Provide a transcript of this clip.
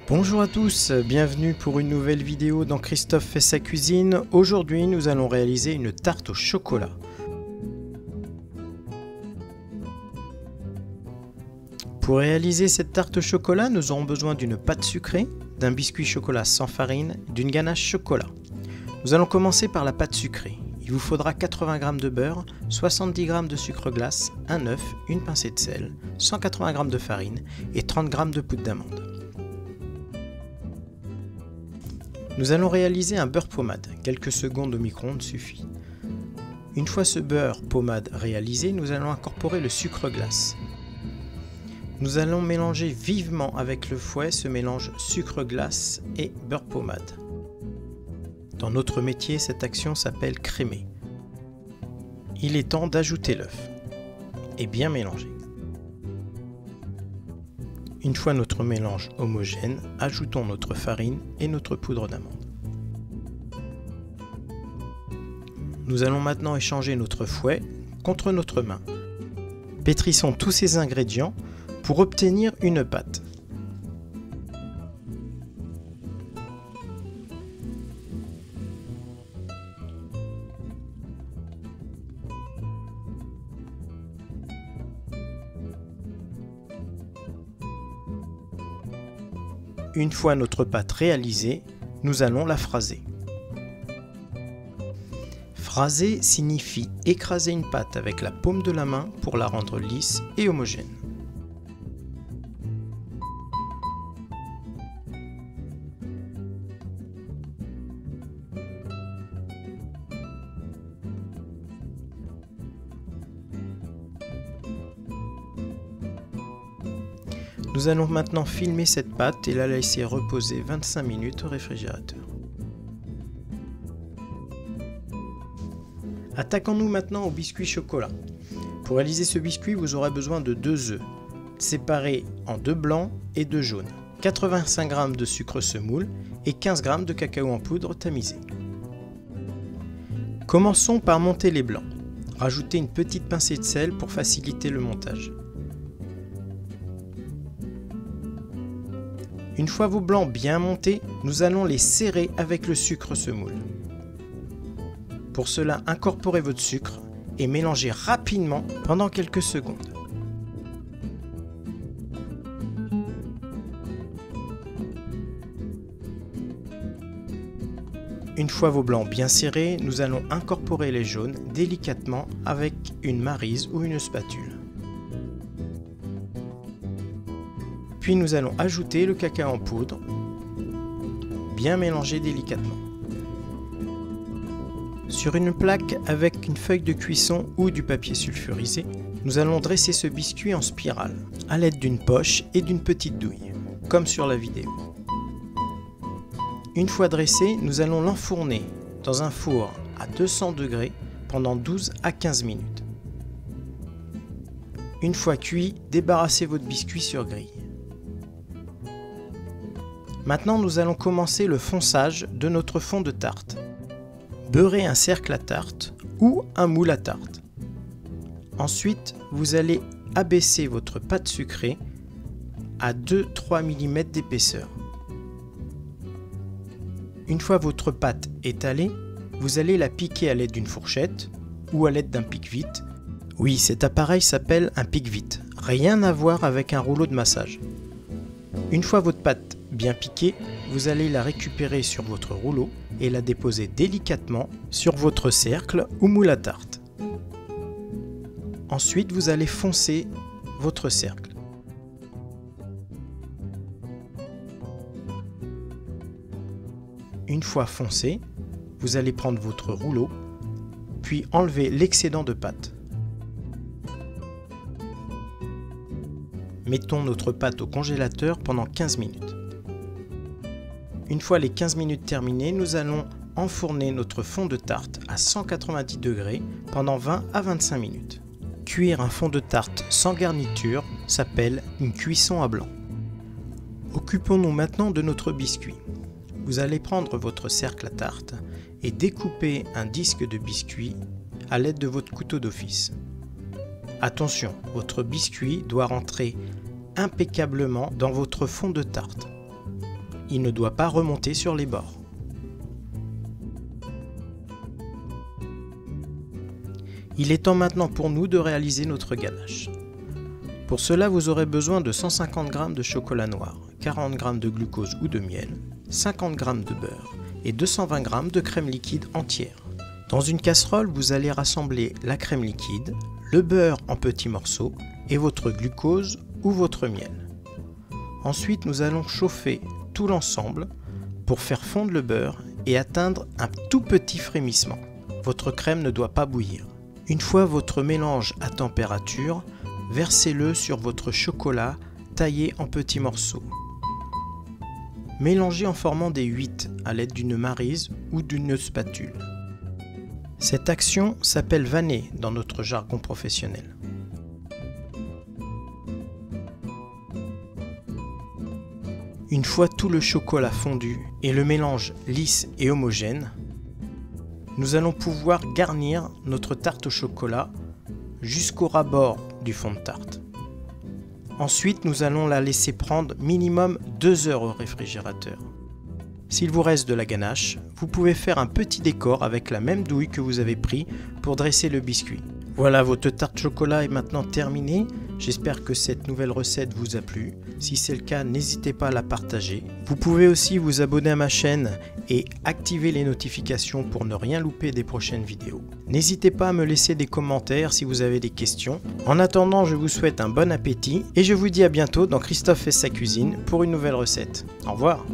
Bonjour à tous, bienvenue pour une nouvelle vidéo dans Christophe fait sa cuisine. Aujourd'hui nous allons réaliser une tarte au chocolat. Pour réaliser cette tarte au chocolat, nous aurons besoin d'une pâte sucrée, d'un biscuit chocolat sans farine, d'une ganache chocolat. Nous allons commencer par la pâte sucrée. Il vous faudra 80 g de beurre, 70 g de sucre glace, un œuf, une pincée de sel, 180 g de farine et 30 g de poudre d'amande. Nous allons réaliser un beurre pommade, quelques secondes au micro-ondes suffit. Une fois ce beurre pommade réalisé, nous allons incorporer le sucre glace. Nous allons mélanger vivement avec le fouet ce mélange sucre glace et beurre pommade. Dans notre métier, cette action s'appelle crémer. Il est temps d'ajouter l'œuf et bien mélanger. Une fois notre mélange homogène, ajoutons notre farine et notre poudre d'amande. Nous allons maintenant échanger notre fouet contre notre main. Pétrissons tous ces ingrédients pour obtenir une pâte. Une fois notre pâte réalisée, nous allons la phraser. Phraser signifie écraser une pâte avec la paume de la main pour la rendre lisse et homogène. Nous allons maintenant filmer cette pâte et la laisser reposer 25 minutes au réfrigérateur. Attaquons-nous maintenant au biscuit chocolat. Pour réaliser ce biscuit, vous aurez besoin de 2 œufs, séparés en 2 blancs et 2 jaunes, 85 g de sucre semoule et 15 g de cacao en poudre tamisé. Commençons par monter les blancs. Rajoutez une petite pincée de sel pour faciliter le montage. Une fois vos blancs bien montés, nous allons les serrer avec le sucre semoule. Pour cela, incorporez votre sucre et mélangez rapidement pendant quelques secondes. Une fois vos blancs bien serrés, nous allons incorporer les jaunes délicatement avec une maryse ou une spatule. Puis nous allons ajouter le cacao en poudre, bien mélanger délicatement. Sur une plaque avec une feuille de cuisson ou du papier sulfurisé, nous allons dresser ce biscuit en spirale, à l'aide d'une poche et d'une petite douille, comme sur la vidéo. Une fois dressé, nous allons l'enfourner dans un four à 200 degrés pendant 12 à 15 minutes. Une fois cuit, débarrassez votre biscuit sur grille. Maintenant, nous allons commencer le fonçage de notre fond de tarte. Beurrez un cercle à tarte ou un moule à tarte. Ensuite, vous allez abaisser votre pâte sucrée à 2-3 mm d'épaisseur. Une fois votre pâte étalée, vous allez la piquer à l'aide d'une fourchette ou à l'aide d'un pique-vite. Oui, cet appareil s'appelle un pique-vite. Rien à voir avec un rouleau de massage. Une fois votre pâte bien piquée, vous allez la récupérer sur votre rouleau et la déposer délicatement sur votre cercle ou moule à tarte. Ensuite, vous allez foncer votre cercle. Une fois foncé, vous allez prendre votre rouleau, puis enlever l'excédent de pâte. Mettons notre pâte au congélateur pendant 15 minutes. Une fois les 15 minutes terminées, nous allons enfourner notre fond de tarte à 190 degrés pendant 20 à 25 minutes. Cuire un fond de tarte sans garniture s'appelle une cuisson à blanc. Occupons-nous maintenant de notre biscuit. Vous allez prendre votre cercle à tarte et découper un disque de biscuit à l'aide de votre couteau d'office. Attention, votre biscuit doit rentrer impeccablement dans votre fond de tarte. il ne doit pas remonter sur les bords. Il est temps maintenant pour nous de réaliser notre ganache. Pour cela, vous aurez besoin de 150 g de chocolat noir, 40 g de glucose ou de miel, 50 g de beurre et 220 g de crème liquide entière. Dans une casserole, vous allez rassembler la crème liquide, le beurre en petits morceaux et votre glucose ou votre miel. Ensuite, nous allons chauffer tout l'ensemble pour faire fondre le beurre et atteindre un tout petit frémissement. Votre crème ne doit pas bouillir. Une fois votre mélange à température, versez-le sur votre chocolat taillé en petits morceaux. Mélangez en formant des huit à l'aide d'une maryse ou d'une spatule. Cette action s'appelle vanner dans notre jargon professionnel. Une fois tout le chocolat fondu et le mélange lisse et homogène, nous allons pouvoir garnir notre tarte au chocolat jusqu'au ras-bord du fond de tarte. Ensuite, nous allons la laisser prendre minimum 2 heures au réfrigérateur. S'il vous reste de la ganache, vous pouvez faire un petit décor avec la même douille que vous avez pris pour dresser le biscuit. Voilà, votre tarte chocolat est maintenant terminée. J'espère que cette nouvelle recette vous a plu. Si c'est le cas, n'hésitez pas à la partager. Vous pouvez aussi vous abonner à ma chaîne et activer les notifications pour ne rien louper des prochaines vidéos. N'hésitez pas à me laisser des commentaires si vous avez des questions. En attendant, je vous souhaite un bon appétit et je vous dis à bientôt dans Christophe fait sa cuisine pour une nouvelle recette. Au revoir.